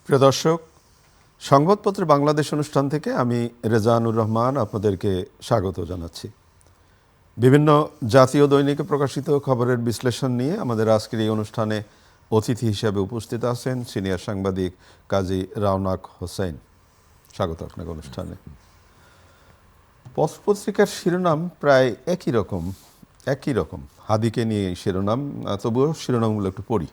প্রিয় দর্শক, সংবাদপত্র বাংলাদেশ অনুষ্ঠান থেকে আমি রেজানুর রহমান আপনাদেরকে স্বাগত জানাচ্ছি। বিভিন্ন জাতীয় দৈনিকে প্রকাশিত খবরের বিশ্লেষণ নিয়ে আমাদের আজকের এই অনুষ্ঠানে অতিথি হিসেবে উপস্থিত আছেন সিনিয়র সাংবাদিক কাজী রওনাক হোসেন। স্বাগত আপনাকে অনুষ্ঠানে। পত্রপত্রিকার শিরোনাম প্রায় একই রকম হাদিকে নিয়ে শিরোনাম, তবুও শিরোনামগুলো একটু পড়ি।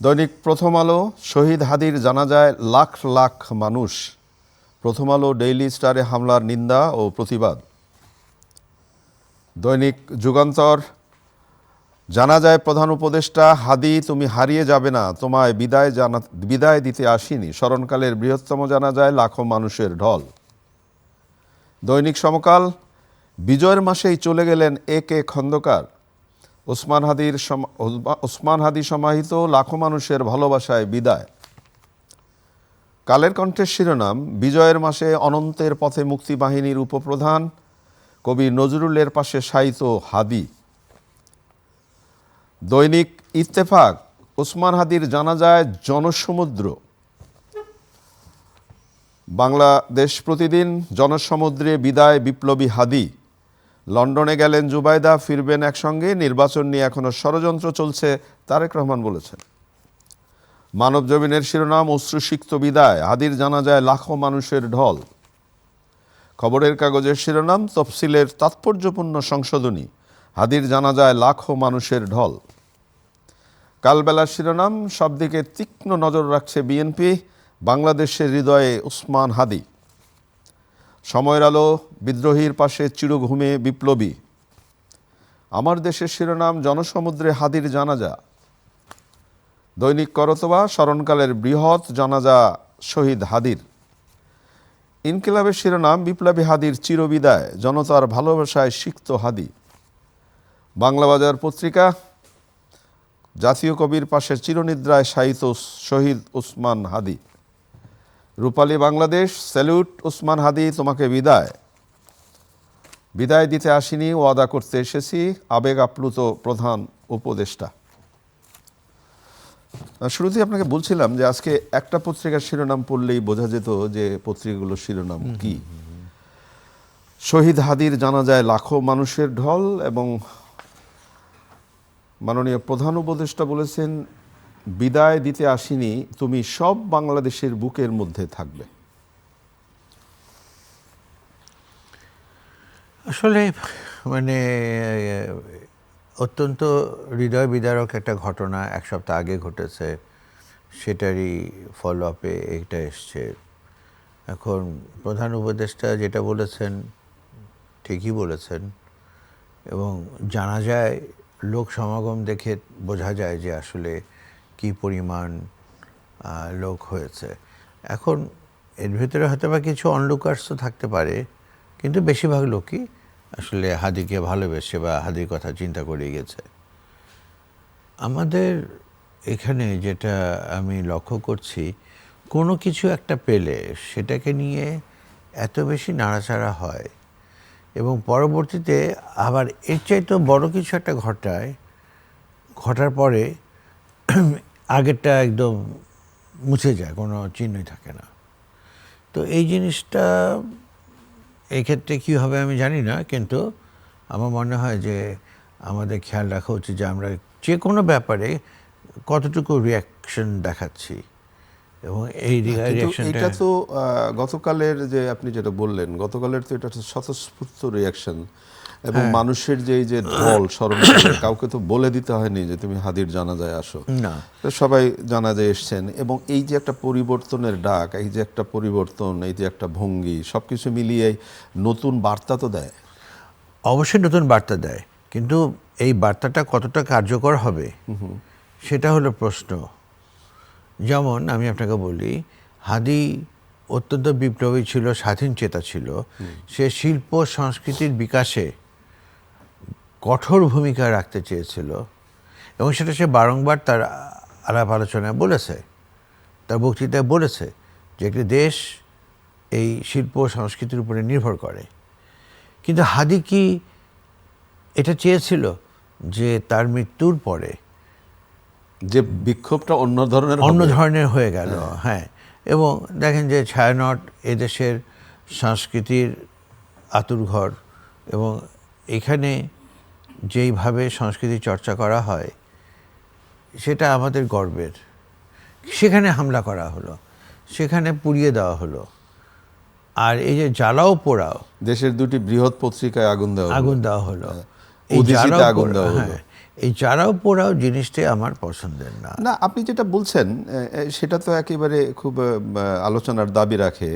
দৈনিক প্রথম আলো, শহীদ হাদির জানাজায় লাখ লাখ মানুষ। প্রথম আলো ডেইলি স্টারে হামলার নিন্দা ও প্রতিবাদ। দৈনিক যুগান্তর, জানাজায় প্রধান উপদেষ্টা, হাদি তুমি হারিয়ে যাবে না, তোমায় বিদায় দিতে আসিনি। স্মরণকালের বৃহত্তম জানাজায় লাখো মানুষের ঢল। দৈনিক সমকাল, বিজয়ের মাসেই চলে গেলেন এ.কে খন্দকার। ওসমান হাদি সমাহিত লাখো মানুষের ভালোবাসায় বিদায়। কালের কণ্ঠের শিরোনাম, বিজয়ের মাসে অনন্তের পথে মুক্তিবাহিনীর উপপ্রধান, কবি নজরুলের পাশে শায়িত হাদি। দৈনিক ইত্তেফাক, ওসমান হাদির জানাজায় জনসমুদ্র। বাংলাদেশ প্রতিদিন, জনসমুদ্রে বিদায় বিপ্লবী হাদি। লন্ডনে গেলেন জুবাইদা, ফিরবেন একসঙ্গে, নির্বাচন নিয়ে এখনো ষড়যন্ত্র চলছে, তারেক রহমান বলেছেন। মানব জমিনের শিরোনাম, অশ্রুসিক্ত বিদায়, হাদির জানাজায় লাখো মানুষের ঢল। খবরের কাগজের শিরোনাম, তফসিলের তাৎপর্যপূর্ণ সংশোধনী, হাদির জানাজায় লাখো মানুষের ঢল। কালবেলার শিরোনাম, সবদিকে তীক্ষ্ণ নজর রাখছে বিএনপি, বাংলাদেশের হৃদয়ে ওসমান হাদি। সময়ের আলো, বিদ্রোহীর পাশে চিরঘুমে বিপ্লবী। আমার দেশের শিরোনাম, জনসমুদ্রে হাদির জানাজা। দৈনিক করতোয়া, স্মরণকালের বৃহৎ জানাজা শহীদ হাদির। ইনকিলাবের শিরোনাম, বিপ্লবী হাদির চিরবিদায়, জনতার ভালোবাসায় সিক্ত হাদি। বাংলাবাজার পত্রিকা, জাতীয় কবির পাশে চিরনিদ্রায় শায়িত শহীদ ওসমান হাদি। রূপালী বাংলাদেশ, স্যালুট ওসমান হাদি, তোমাকে বিদায় দিতে আসিনি, ওয়াদা করতে এসেছি, আবেগ আপ্লুত প্রধান উপদেষ্টা। শুরুতেই আপনাকে বলছিলাম যে আজকে একটা পত্রিকার শিরোনাম পড়লেই বোঝা যেত যে পত্রিকাগুলোর শিরোনাম কি। শহীদ হাদির জানাজায় লাখো মানুষের ঢল, এবং মাননীয় প্রধান উপদেষ্টা বলেছেন, বিদায় দিতে আসিনি, তুমি সব বাংলাদেশের বুকের মধ্যে থাকবে। আসলে অত্যন্ত হৃদয় বিদারক একটা ঘটনা এক সপ্তাহ আগে ঘটেছে, সেটারই ফলো আপে এইটা এসছে। এখন প্রধান উপদেষ্টা যেটা বলেছেন ঠিকই বলেছেন, এবং জানা যায় লোক সমাগম দেখে বোঝা যায় যে আসলে কি পরিমাণ লোক হয়েছে। এখন এর ভিতরে হয়তো বা কিছু অনলুকার্সও থাকতে পারে, কিন্তু বেশিরভাগ লোকই আসলে হাদিকে ভালোবেসে বা হাদির কথা চিন্তা করে গেছে। আমাদের এখানে যেটা আমি লক্ষ্য করছি, কোনো কিছু একটা পেলে সেটাকে নিয়ে এত বেশি নাড়াচাড়া হয়, এবং পরবর্তীতে আবার এর চাইতে বড় কিছু একটা ঘটার পরে আগেরটা একদম মুছে যায়, কোনো চিহ্নই থাকে না। তো এই জিনিসটা এই ক্ষেত্রে কী হবে আমি জানি না, কিন্তু আমার মনে হয় যে আমাদের খেয়াল রাখা উচিত যে আমরা যে কোনো ব্যাপারে কতটুকু রিয়াকশন দেখাচ্ছি, এবং এই রিয়াকশনটা। এটা তো গতকালের যে আপনি যেটা বললেন, গতকালের তো এটা স্বতঃস্ফূর্ত রিয়াকশন, এবং মানুষের যে ঢল স্মরণ করে, কাউকে তো বলে দিতে হয়নি যে তুমি হাদির জানাজায় আসো, না, সবাই জানাজায় এসছেন। এবং এই যে একটা পরিবর্তনের ডাক, এই যে একটা পরিবর্তন, এই যে একটা ভঙ্গি, সবকিছু মিলিয়ে নতুন বার্তা তো দেয়। অবশ্যই নতুন বার্তা দেয়, কিন্তু এই বার্তাটা কতটা কার্যকর হবে সেটা হলো প্রশ্ন। যেমন আমি আপনাকে বলি, হাদি অত্যন্ত বিপ্লবী ছিল, স্বাধীন চেতা ছিল। সে শিল্প সংস্কৃতির বিকাশে কঠোর ভূমিকা রাখতে চেয়েছিল, এবং সেটা সে বারংবার তার আলাপ আলোচনায় বলেছে, তার বক্তৃতায় বলেছে যে একটি দেশ এই শিল্প সংস্কৃতির উপরে নির্ভর করে। কিন্তু হাদি কি এটা চেয়েছিল যে তার মৃত্যুর পরে যে বিক্ষোভটা অন্য ধরনের অন্য হবে। ধরনের হয়ে গেল। হ্যাঁ, এবং দেখেন যে ছায়ানট এদেশের সংস্কৃতির আতুরঘর, এবং এখানে যেইভাবে সংস্কৃতি চর্চা করা হয় সেটা আমাদের গর্বের। সেখানে হামলা করা হলো, সেখানে পুড়িয়ে দেওয়া হলো, আর এই যে জ্বালাও পোড়াও, দেশের দুটি বৃহৎ পত্রিকায় আগুন দেওয়া হলো। আগুন দেওয়া হলো, উদীচীতে জ্বালাও আগুন দেওয়া হলো। হ্যাঁ, এই জ্বালাও পোড়াও জিনিসটাই আমার পছন্দের না। না, আপনি যেটা বলছেন সেটা তো একেবারে খুব আলোচনার দাবি রাখে,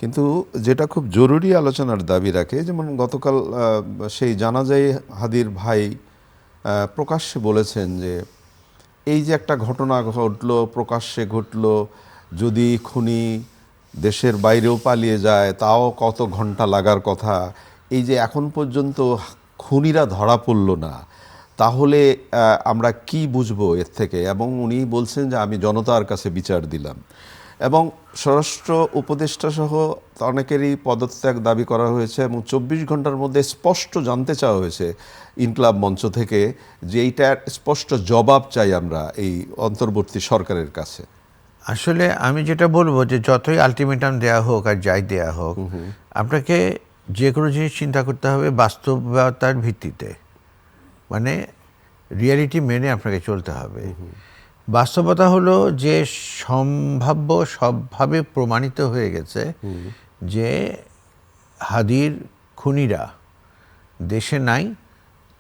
কিন্তু যেটা খুব জরুরি আলোচনার দাবি রাখে, যেমন গতকাল সেই জানাজাই হাদির ভাই প্রকাশ্যে বলেছেন যে এই যে একটা ঘটনা ঘটলো, প্রকাশ্যে ঘটলো, যদি খুনি দেশের বাইরেও পালিয়ে যায় তাও কত ঘন্টা লাগার কথা, এই যে এখন পর্যন্ত খুনিরা ধরা পড়ল না, তাহলে আমরা কি বুঝবো এর থেকে। এবং উনি বলছেন যে আমি জনতার কাছে বিচার দিলাম, এবং স্বরাষ্ট্র উপদেষ্টা সহ অনেকেরই পদত্যাগ দাবি করা হয়েছে, এবং 24 ঘন্টার মধ্যে স্পষ্ট জানতে চাওয়া হয়েছে ইনকলাব মঞ্চ থেকে যে এইটার স্পষ্ট জবাব চাই আমরা এই অন্তর্বর্তী সরকারের কাছে। আসলে আমি যেটা বলবো যে যতই আলটিমেটাম দেয়া হোক আর যাই দেয়া হোক, আপনাকে যে কোনো জিনিস চিন্তা করতে হবে বাস্তবতার ভিত্তিতে, মানে রিয়ালিটি মেনে আপনাকে চলতে হবে। বাস্তবতা হলো যে সম্ভাব্য সবভাবে প্রমাণিত হয়ে গেছে যে হাদির খুনিরা দেশে নাই,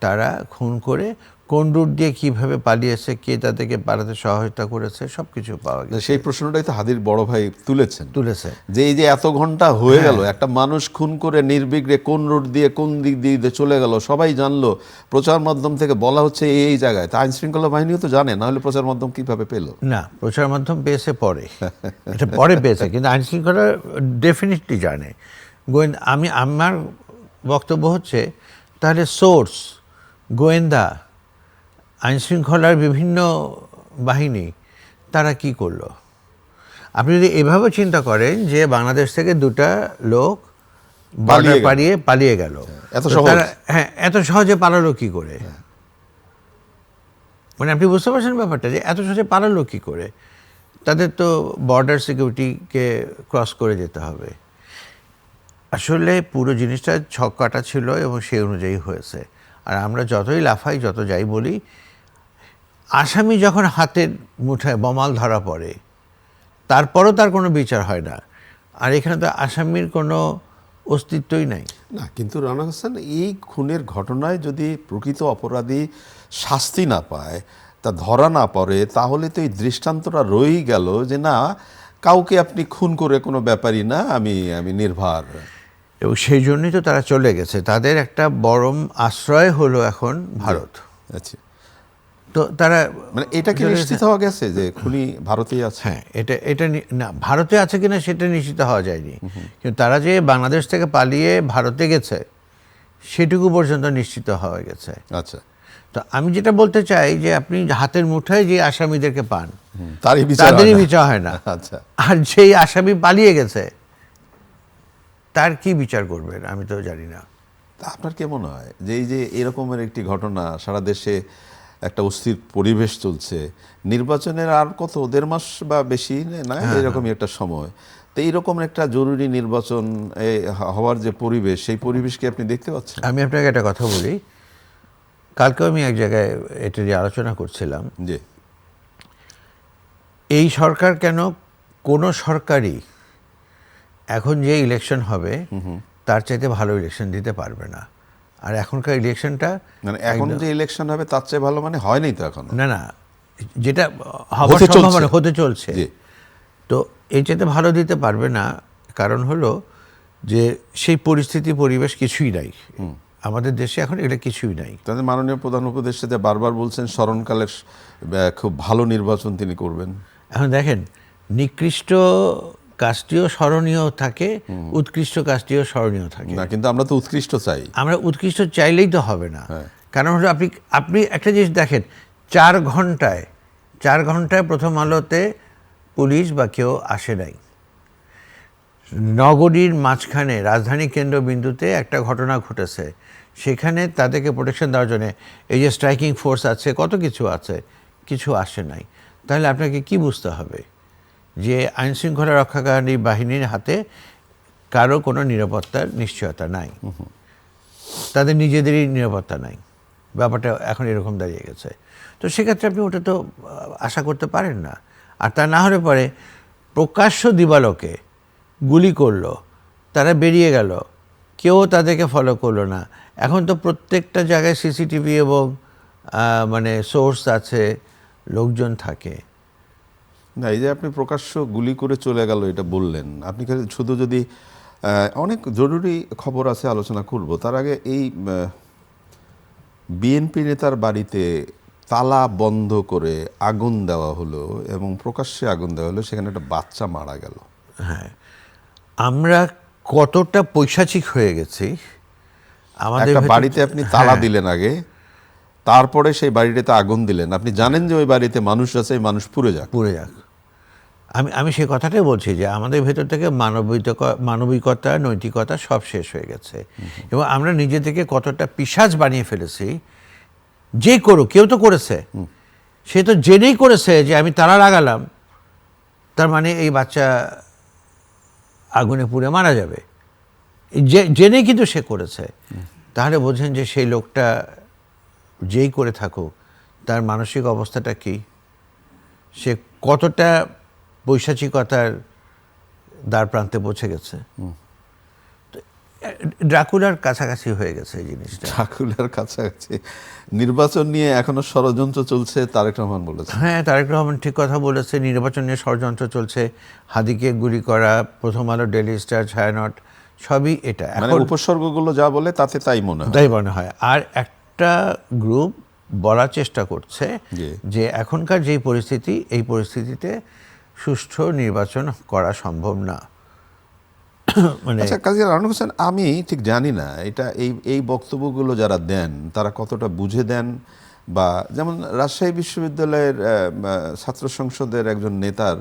তারা খুন করে কোন রুট দিয়ে কীভাবে পালিয়েছে, কে তাদেরকে পালাতে সহায়তা করেছে, সব কিছু পাওয়া গেছে। সেই প্রশ্নটাই তো হাদির বড় ভাই তুলেছে যে এই যে এত ঘন্টা হয়ে গেল, একটা মানুষ খুন করে নির্বিঘ্নে কোন রুট দিয়ে কোন দিক দিয়ে চলে গেল সবাই জানলো, প্রচার মাধ্যম থেকে বলা হচ্ছে এই জায়গায়, তা আইন শৃঙ্খলা বাহিনীও তো জানে, না হলে প্রচার মাধ্যম কিভাবে পেল? না, প্রচার মাধ্যম পেয়েছে পরে, এটা পরে পেয়েছে, কিন্তু আইন শৃঙ্খলা ডেফিনেটলি জানে। আমার বক্তব্য হচ্ছে তাহলে সোর্স, গোয়েন্দা, আইনশৃঙ্খলার বিভিন্ন বাহিনী তারা কি করলো? আপনি যদি এভাবে চিন্তা করেন যে বাংলাদেশ থেকে দুটা লোক বর্ডার পালিয়ে গেল, হ্যাঁ, এত সহজে পালালো কি করে? মানে আপনি বুঝতে পারছেন ব্যাপারটা, যে এত সহজে পালালো কি করে? তাদের তো বর্ডার সিকিউরিটিকে ক্রস করে যেতে হবে। আসলে পুরো জিনিসটা ছক কাটা ছিল এবং সেই অনুযায়ী হয়েছে। আর আমরা যতই লাফাই, যত যাই বলি, আসামি যখন হাতের মুঠায় বমাল ধরা পড়ে তারপরও তার কোনো বিচার হয় না, আর এখানে তো আসামির কোনো অস্তিত্বই নাই। না, কিন্তু রানা হোসেন, এই খুনের ঘটনায় যদি প্রকৃত অপরাধী শাস্তি না পায়, তা ধরা না পড়ে, তাহলে তো এই দৃষ্টান্তটা রয়েই গেল যে না, কাউকে আপনি খুন করে কোনো ব্যাপারই না, আমি নির্ভার। এবং সেই জন্যই তো তারা চলে গেছে, তাদের একটা বরং আশ্রয় হলো এখন ভারত। আচ্ছা, তো তারা মানে এটা কি নিশ্চিত হওয়া গেছে যে খুনি ভারতেই আছে? হ্যাঁ, এটা না, ভারতে আছে কিনা সেটা নিশ্চিত হওয়া যায়নি, কিন্তু তারা যে বাংলাদেশ থেকে পালিয়ে ভারতে গেছে সেটুকু পর্যন্ত নিশ্চিত হওয়া গেছে। আচ্ছা, তো আমি যেটা বলতে চাই যে আপনি হাতের মুঠায় যে আসামিদেরকে পান তাদেরই বিচার হয় না। আচ্ছা, আর যেই আসামি পালিয়ে গেছে তার কি বিচার করবেন আমি তো জানি না। আপনার কি মনে হয় যে এই যে এরকমের একটি ঘটনা, সারা দেশে একটা অস্থির পরিবেশ চলছে, নির্বাচনের আর কত 1.5 মাস বা বেশি না, এরকমই একটা সময়, তো এইরকম একটা জরুরি নির্বাচন হওয়ার যে পরিবেশ, সেই পরিবেশ কি আপনি দেখতে পাচ্ছেন? আমি আপনাকে একটা কথা বলি, কালকেও আমি এক জায়গায় এটা নিয়ে আলোচনা করছিলাম যে এই সরকার কেন, কোনো সরকারই এখন যে ইলেকশন হবে তার চাইতে ভালো ইলেকশন দিতে পারবে না। আর এখনকার ইলেকশনটা, মানে এখন যে ইলেকশন হবে তার চেয়ে ভালো, মানে হয়নি তো এখন, না যেটা হওয়ার সম্ভাবনা হতে চলছে, তো এই চাইতে ভালো দিতে পারবে না। কারণ হলো যে সেই পরিবেশ কিছুই নাই আমাদের দেশে এখন, এটা কিছুই নাই। তাদের মাননীয় প্রধান উপদেষ্টা যে বারবার বলছেন স্মরণকালের খুব ভালো নির্বাচন তিনি করবেন। এখন দেখেন, নিকৃষ্ট কাজটিও স্মরণীয় থাকে, উৎকৃষ্ট কাজটিও স্মরণীয় থাকে না, কিন্তু আমরা তো উৎকৃষ্ট চাই। আমরা উৎকৃষ্ট চাইলেই তো হবে না। কারণ হলো আপনি একটা জিনিস দেখেন, 4 ঘন্টায় প্রথম আলোতে পুলিশ বা কেউ আসে নাই। নগরীর মাঝখানে রাজধানী কেন্দ্রবিন্দুতে একটা ঘটনা ঘটেছে, সেখানে তাদেরকে প্রোটেকশন দেওয়ার জন্য এই যে স্ট্রাইকিং ফোর্স আছে, কত কিছু আছে, কিছু আসে নাই, তাহলে আপনাকে কি বুঝতে হবে যে আইনশৃঙ্খলা রক্ষাকারী বাহিনীর হাতে কারো কোনো নিরাপত্তার নিশ্চয়তা নাই, তাদের নিজেদেরই নিরাপত্তা নাই। ব্যাপারটা এখন এরকম দাঁড়িয়ে গেছে। তো সেক্ষেত্রে আপনি ওটা তো আশা করতে পারেন না। আর তা না হলে পরে প্রকাশ্য দিবালোকে গুলি করলো, তারা বেরিয়ে গেল, কেউ তাদেরকে ফলো করলো না। এখন তো প্রত্যেকটা জায়গায় সিসিটিভি এবং মানে সোর্স আছে, লোকজন থাকে। না, এই যে আপনি প্রকাশ্য গুলি করে চলে গেল এটা বললেন, আপনি শুধু যদি অনেক জরুরি খবর আছে আলোচনা করব, তার আগে এই বিএনপি নেতার বাড়িতে তালা বন্ধ করে আগুন দেওয়া হলো এবং প্রকাশ্যে আগুন দেওয়া হলো, সেখানে একটা বাচ্চা মারা গেল। হ্যাঁ, আমরা কতটা পৈশাচিক হয়ে গেছি। আমাদের একটা বাড়িতে আপনি তালা দিলেন আগে, তারপরে সেই বাড়িটাতে আগুন দিলেন। আপনি জানেন যে ওই বাড়িতে মানুষ আছে, এই মানুষ পুড়ে যাক। আমি সেই কথাটাই বলছি যে আমাদের ভেতর থেকে মানবিকতা, নৈতিকতা সব শেষ হয়ে গেছে। এবং আমরা নিজে থেকে কতটা পিশাচ বানিয়ে ফেলেছি। যে করুক, কেউ তো করেছে, সে তো জেনেই করেছে যে আমি তালা লাগালাম, তার মানে এই বাচ্চা আগুনে পুড়ে মারা যাবে, জেনেই কিন্তু সে করেছে। তাহলে বোঝেন যে সেই লোকটা যেই করে থাকুক, তার মানসিক অবস্থাটা কি, সে কতটা বৈশাচিকতার দ্বার প্রান্তে পৌঁছে গেছে। ড্রাকুলার কাছাকাছি হয়ে গেছে এই জিনিসটা। ড্রাকুলার কাছাকাছি। নির্বাচন নিয়ে এখনো ষড়যন্ত্র চলছে, তারেক রহমান বলেছে। হ্যাঁ, তারেক রহমান ঠিক কথা বলেছে। নির্বাচন নিয়ে ষড়যন্ত্র চলছে, হাদিকে গুলি করা, প্রথম আলো, ডেইলি স্টার, ছায়ানট, সবই এটা। মানে উপসর্গগুলো যা বলে তাতে তাই মনে হয়। আর একটা গ্রুপ বলার চেষ্টা করছে যে এখনকার যেই পরিস্থিতি, এই পরিস্থিতিতে সুষ্ঠু নির্বাচন করা সম্ভব না। মানে আচ্ছা, কাজী রানা হোসেন, আমি ঠিক জানি না এটা এই বক্তব্যগুলো যারা দেন তারা কতটা বুঝে দেন, বা যেমন রাজশাহী বিশ্ববিদ্যালয়ের ছাত্র সংসদের একজন নেতার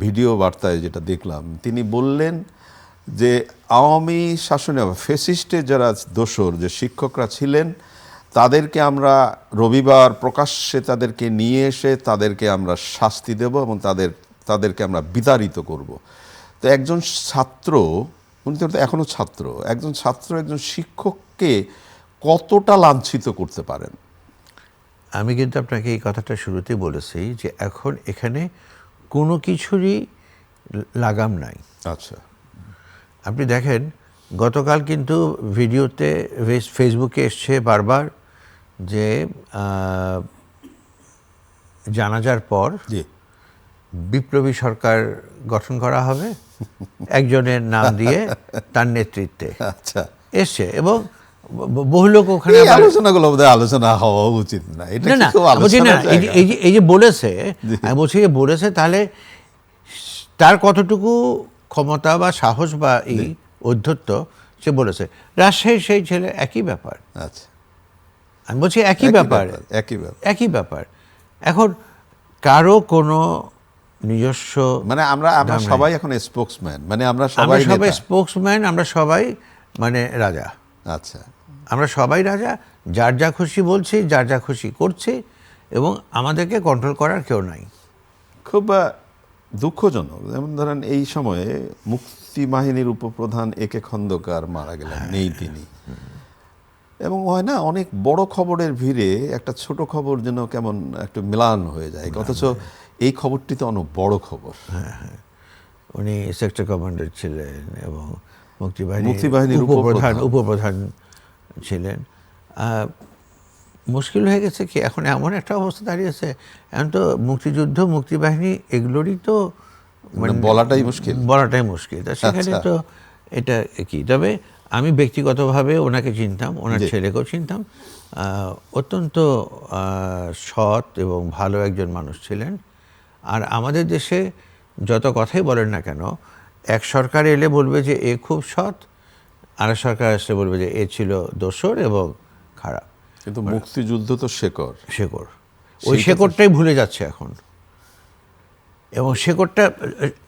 ভিডিও বার্তায় যেটা দেখলাম, তিনি বললেন যে আওয়ামী শাসনে ফ্যাসিস্টে যারা দোসর যে শিক্ষকরা ছিলেন, তাদেরকে আমরা রবিবার প্রকাশ্যে তাদেরকে নিয়ে এসে তাদেরকে আমরা শাস্তি দেব এবং তাদেরকে আমরা বিতাড়িত করব। তো একজন ছাত্র, উনি তো এখনও ছাত্র, একজন শিক্ষককে কতটা লাঞ্ছিত করতে পারেন? আমি কিন্তু আপনাকে এই কথাটা শুরুতেই বলেছি যে এখন এখানে কোনো কিছুরই লাগাম নাই। আচ্ছা, আপনি দেখেন গতকাল কিন্তু ভিডিওতে ফেসবুকে এসছে বারবার যে জানাজার পর বিপ্লবী সরকার গঠন করা হবে একজনের নাম দিয়ে, তার নেতৃত্বে। আচ্ছা, এসছে এবং বহু লোক ওখানে আলোচনাগুলো আলোচনা হওয়া উচিত না। এই যে বলেছে, আমি বলছি যে বলেছে, তাহলে তার কতটুকু ক্ষমতা বা সাহস বা এই ঔদ্ধত্য সে বলেছে। রাজশাহীর সেই ছেলে একই ব্যাপার। আচ্ছা, আমি বলছি একই ব্যাপার। এখন কারো কোনো নিজস্ব, মানে আমরা সবাই এখন স্পোকসম্যান, মানে আমরা সবাই স্পোকসম্যান, আমরা সবাই মানে রাজা। আচ্ছা, আমরা সবাই রাজা, যার যা খুশি বলছি, যার যা খুশি করছি, এবং আমাদেরকে কন্ট্রোল করার কেউ নাই। খুব দুঃখজনক। যেমন ধরেন এই সময়ে মুক্তি বাহিনীর উপপ্রধান একে খন্দকার মারা গেলেন, নেই তিনি। এবং হয় না, অনেক বড় খবরের ভিড়ে একটা ছোট খবর যেন কেমন একটু মিলান হয়ে যায়, অথচ এই খবরটি তো অনেক বড় খবর। হ্যাঁ, উনি সেক্টর কমান্ডার ছিলেন এবং মুক্তিবাহিনীর উপপ্রধান ছিলেন। মুশকিল হয়ে গেছে কি, এখন এমন একটা অবস্থা দাঁড়িয়েছে, এখন তো মুক্তিযুদ্ধ, মুক্তিবাহিনী এগুলোরই তো মানে বলাটাই মুশকিল। তা সেখানে তো এটা কি। তবে আমি ব্যক্তিগতভাবে ওনাকে চিনতাম, ওনার ছেলেকেও চিনতাম। অত্যন্ত সৎ এবং ভালো একজন মানুষ ছিলেন। আর আমাদের দেশে যত কথাই বলেন না কেন, এক সরকার এলে বলবে যে এ খুব সৎ, আরেক সরকার আসলে বলবে যে এ ছিল দোসর এবং খারাপ। কিন্তু মুক্তিযুদ্ধ তো শেকড়, ওই শেকড়টাই ভুলে যাচ্ছে এখন। এবং শেকড়টা,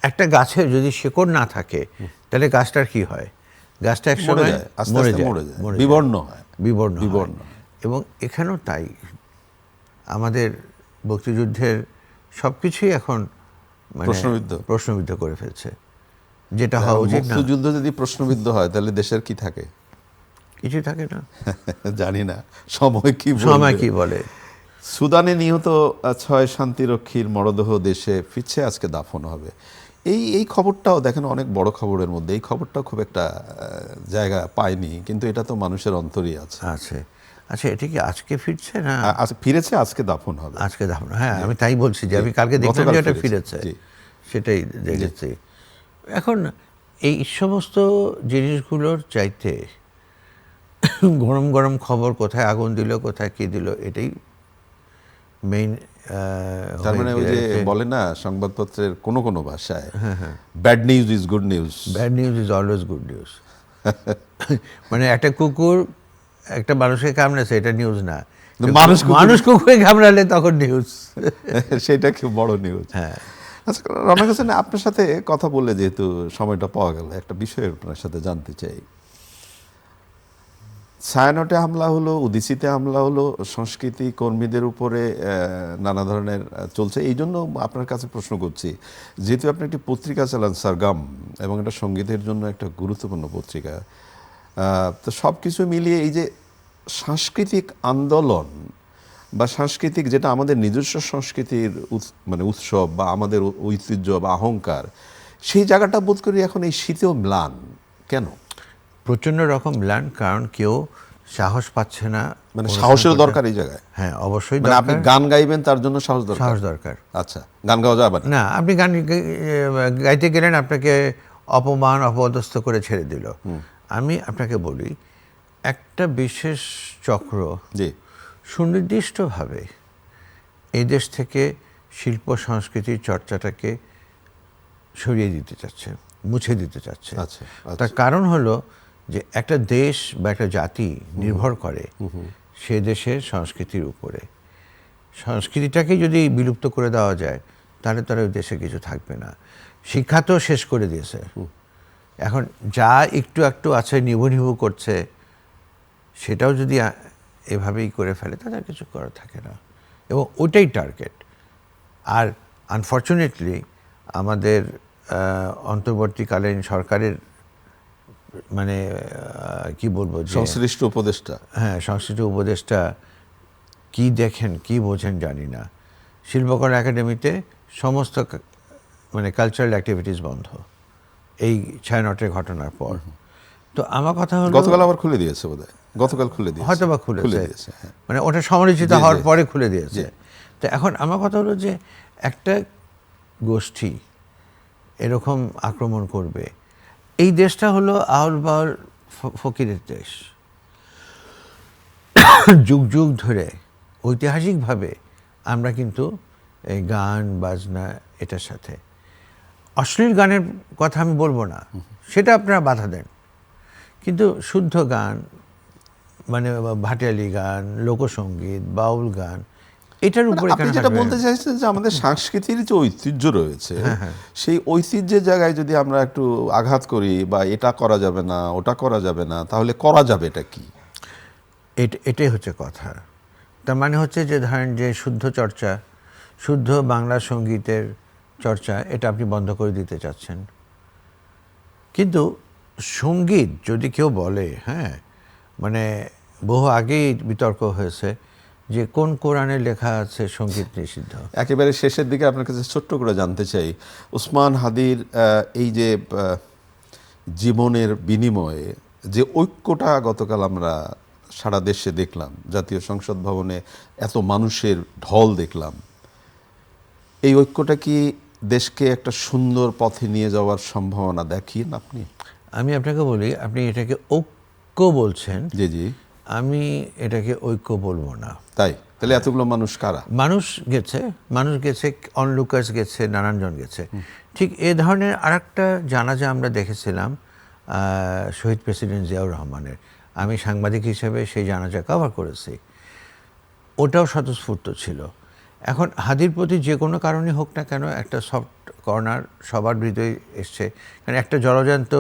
একটা গাছের যদি শেকড় না থাকে তাহলে গাছটার কি হয়? গাছটা একসময় মরে যায়, বিবর্ণ হয়। এবং এখানেও তাই। আমাদের মুক্তিযুদ্ধের সব কিছুই এখন মানে প্রশ্নবিদ্ধ করে ফেলছে, যেটা হওয়া উচিত না। মুক্তিযুদ্ধ যদি প্রশ্নবিদ্ধ হয় তাহলে দেশের কি থাকে? কিছুই থাকে না। জানি না সময় কি বলে। সুদানে নিহত 6 শান্তিরক্ষীর মরদেহ দেশে ফিরছে, আজকে দাফন হবে। এই খবরটাও দেখেন অনেক বড় খবরের মধ্যে, এই খবরটাও খুব একটা জায়গা পায়নি, কিন্তু এটা তো মানুষের অন্তরই আছে। আচ্ছা, এটা কি আজকে ফিরছে না? ফিরেছে, আজকে দাফন হবে। আজকে দাফন, হ্যাঁ, আমি তাই বলছি যে আমি কালকে দেখলাম যে এটা ফিরেছে, সেটাই দেখেছি। এখন এই সমস্ত জিনিসগুলোর চাইতে গরম গরম খবর, কোথায় আগুন দিল, কোথায় কি দিল, এটাই মেইন। তার মানে ওই যে বলে না সংবাদপত্রের কোনো ভাষায়, bad news is good news, bad news is always good news. মানে একটা কুকুর একটা মানুষকে কামড়েছে, এটা নিউজ না। মানুষ কুকুরে কামড়ালে তখন নিউজ। সেটা কি বড় নিউজ। হ্যাঁ। আচ্ছা রওনক হোসেন, আপনার সাথে কথা বললে যেহেতু সময়টা পাওয়া গেল, একটা বিষয় আপনার সাথে জানতে চাই। ছায়ানটে হামলা হলো, উদীচীতে হামলা হলো, সংস্কৃতি কর্মীদের উপরে নানা ধরনের চলছে। এই জন্য আপনার কাছে প্রশ্ন করছি, যেহেতু আপনি একটি পত্রিকা চালান সারগাম, এবং এটা সঙ্গীতের জন্য একটা গুরুত্বপূর্ণ পত্রিকা, তো সব কিছু মিলিয়ে এই যে সাংস্কৃতিক আন্দোলন বা সাংস্কৃতিক, যেটা আমাদের নিজস্ব সংস্কৃতির মানে উৎসব বা আমাদের ঐতিহ্য বা অহংকার, সেই জায়গাটা বোধ করি এখন এই শীতেও ম্লান কেন? প্রচণ্ড রকম ম্লান, কারণ কেউ সাহস পাচ্ছে না। মানে সাহসের দরকার এই জায়গায়। হ্যাঁ, অবশ্যই। মানে আপনি গান গাইবেন, তার জন্য সাহস দরকার। আচ্ছা, গান গাওয়া যাবে না, আপনি গান গাইতে গেলেন, আপনাকে অপমান অপদস্থ করে ছেড়ে দিল। আমি আপনাকে বলি, একটা বিশেষ চক্র সুনির্দিষ্টভাবে এই দেশ থেকে শিল্প সংস্কৃতির চর্চাটাকে সরিয়ে দিতে চাচ্ছে, মুছে দিতে চাচ্ছে। তার কারণ হলো যে একটা দেশ বা একটা জাতি নির্ভর করে সে দেশের সংস্কৃতির উপরে। সংস্কৃতিটাকে যদি বিলুপ্ত করে দেওয়া যায়, তাহলে তারা ওই দেশে কিছু থাকবে না। শিক্ষা তো শেষ করে দিয়েছে। এখন যা একটু একটু আছে, নিভু করছে, সেটাও যদি এভাবেই করে ফেলে, তাদের কিছু করার থাকে না, এবং ওটাই টার্গেট। আর আনফর্চুনেটলি আমাদের অন্তর্বর্তীকালীন সরকারের মানে কি বলবো, সংশ্লিষ্ট উপদেষ্টা, সংশ্লিষ্ট উপদেষ্টা কি দেখেন কি বোঝেন জানি না। শিল্পকলা একাডেমিতে সমস্ত মানে কালচারাল অ্যাক্টিভিটিস বন্ধ এই 6 ঘটনার পর। তো আমার কথা হলো, গতকাল আবার খুলে দিয়েছে বোধহয়, গতকাল খুলে দিয়েছে, হয়তো বা খুলে দিয়েছে, মানে ওটা সমালোচিত হওয়ার পরে খুলে দিয়েছে। তো এখন আমার কথা হলো যে একটা গোষ্ঠী এরকম আক্রমণ করবে, এই দেশটা হলো আউল বাউল ফকিরের দেশ। যুগ যুগ ধরে ঐতিহাসিকভাবে আমরা কিন্তু এই গান বাজনা এটার সাথে, অশ্লীল গানের কথা আমি বলবো না, সেটা আপনারা বাধা দেন, কিন্তু শুদ্ধ গান মানে ভাটিয়ালি গান, লোকসঙ্গীত, বাউল গান, এটার উপরে আপনি যেটা বলতে চাইছেন যে আমাদের সংস্কৃতির যে ঐতিহ্য রয়েছে, সেই ঐতিহ্যের জায়গায় যদি আমরা একটু আঘাত করি বা এটা করা যাবে না, ওটা করা যাবে না, তাহলে করা যাবে এটা কি? এটাই হচ্ছে কথা। তার মানে হচ্ছে যে ধরেন যে শুদ্ধ চর্চা, শুদ্ধ বাংলা সঙ্গীতের চর্চা, এটা আপনি বন্ধ করে দিতে চাচ্ছেন। কিন্তু সঙ্গীত যদি কেউ বলে, মানে বহু আগেই বিতর্ক হয়েছে যে কোন কোরআনে লেখা আছে সঙ্গীত নিষিদ্ধ। একেবারে শেষের দিকে আপনার কাছে ছোট্ট করে জানতে চাই, ওসমান হাদির এই যে জীবনের বিনিময়ে যে ঐক্যটা গতকাল আমরা সারা দেশে দেখলাম, জাতীয় সংসদ ভবনে এত মানুষের ঢল দেখলাম, এই ঐক্যটা কি দেশকে একটা সুন্দর পথে নিয়ে যাওয়ার সম্ভাবনা দেখেন আপনি? আমি আপনাকে বলি, আপনি এটাকে ঐক্য বলছেন। জি। আমি এটাকে ঐক্য বলবো না। তাহলে এতগুলো মানুষ কারা? মানুষ গেছে, অনলুকার্স গেছে, নানানজন গেছে। ঠিক এ ধরনের আরেকটা জানাজা আমরা দেখেছিলাম শহীদ প্রেসিডেন্ট জিয়াউর রহমানের। আমি সাংবাদিক হিসেবে সেই জানাজা কভার করেছি। ওটাও স্বতঃস্ফূর্ত ছিল। এখন হাদির প্রতি যে কোনো কারণে হোক না কেন, একটা সফট কর্নার সবার হৃদয়ে এসছে। কারণ একটা জলজান্ত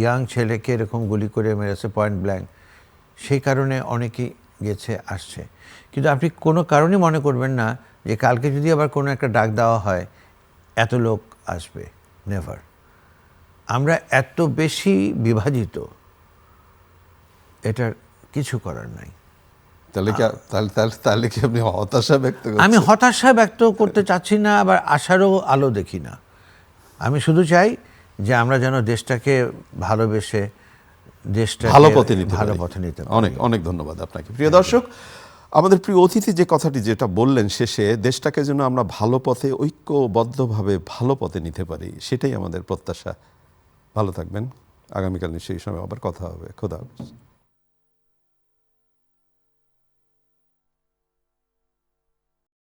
ইয়াং ছেলেকে এরকম গুলি করে মেরেছে পয়েন্ট ব্ল্যাঙ্ক, সেই কারণে অনেকেই গেছে আসছে। কিন্তু আপনি কোনো কারণে মনে করবেন না যে কালকে যদি আবার কোনো একটা ডাক দেওয়া হয় এত লোক আসবে, নেভার। আমরা এত বেশি বিভাজিত, এটার কিছু করার নাই। তাহলে কি আপনি হতাশা ব্যক্ত করছেন? আমি হতাশা ব্যক্ত করতে চাচ্ছি না, আবার আশারও আলো দেখি না। আমি শুধু চাই যে আমরা যেন দেশটাকে ভালোবেসে দেশটাকে ভালো পথে নিতে পারি। অনেক অনেক ধন্যবাদ আপনাকে। প্রিয় দর্শক, আমাদের প্রিয় অতিথি যে কথাটি যেটা বললেন শেষে, দেশটাকে যেন আমরা ভালো পথে ঐক্যবদ্ধভাবে ভালো পথে নিতে পারি, সেটাই আমাদের প্রত্যাশা। ভালো থাকবেন। আগামীকাল নিশ্চয়ই এই সময় আবার কথা হবে। খোদা হাফেজ।